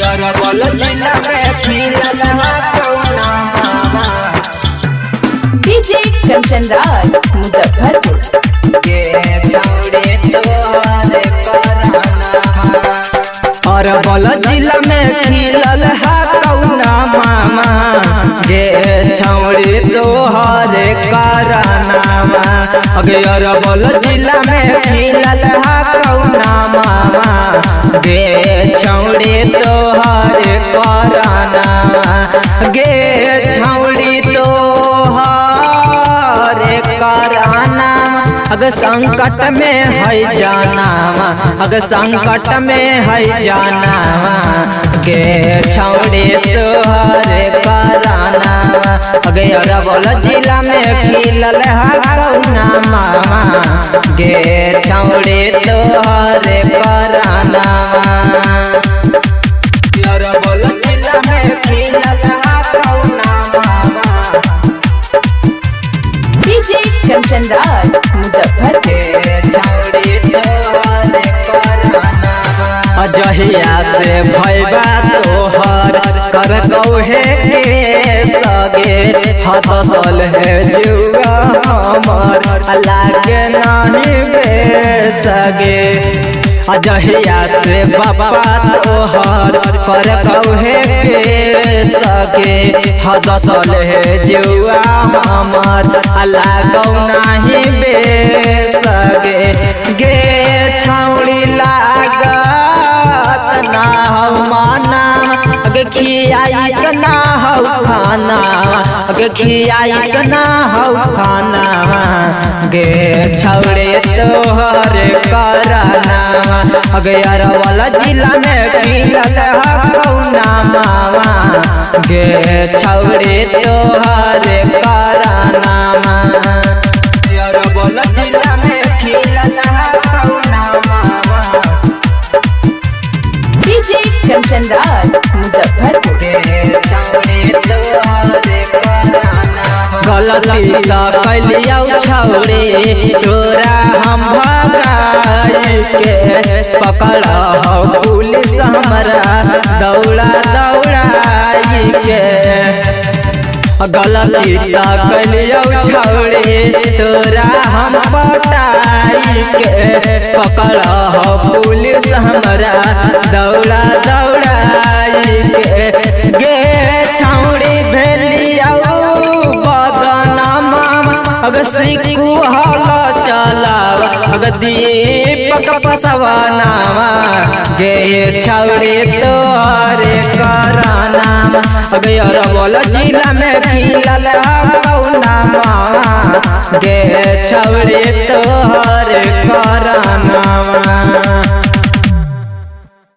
अरवल जिला में खिलल कौना मामा डीजे कंचन राज मुजफ्फरपुर के छौड़े तोहरे कराना। अरवल जिला में खिलल कौना मामा गे छौड़े तोहरे कराना। अगे अरवल जिला में खिलल कौना मामा गे छौड़े तोहरे कराना। गे छौड़ी तोहरे कराना। अगर संकट में है जाना अगर संकट में है जाना गे छौड़े तोहरे कराना। अगे अरवल जिला में खिलल कौना मामा गे छौड़े तोहरे कराना। अरवल जिला में खिलल कौना मामा डीजे कंचन राज मुजफ्फरपुर अजहिया से भैबा तोहर कर कौहे के सगे हदसल है जुआ हमर लागे नहीं बेसगे। अजहिया से बाबा तोहर कर कौहे के सगे हदसल है जुआ हमर लागौ नहीं बेसगे। गे छौड़ी लागत ना हौ माना अगे खियाइत ना हौ खाना अगे खियाइत ना हौ खाना गे छौड़े तोहरे कराना। अगे अरवल जिला में खिलल कौना मामा गे छौड़े तोहरे कराना। अरवल जिला में खिलल कौना मामा डीजे कंचन राज मुजफ्फरपुर गलती का कैलिया छौड़े तोरा हम भगाई के पकड़ हो पुलिस हमरा दौड़ा दौड़ाई के। गलती का कैलिया छौड़े तोरा हम पटाई के पकड़ हो पुलिस हमरा दौड़ा दौड़ाई के। गे छौड़ी भेलिया अगर सिकू हल चलावा अगर दीपक पसवानावा गे छौड़े तोहरे कराना। अगे अरवल जिला में खिलल कौना मामा गे छौड़े तोहरे कराना।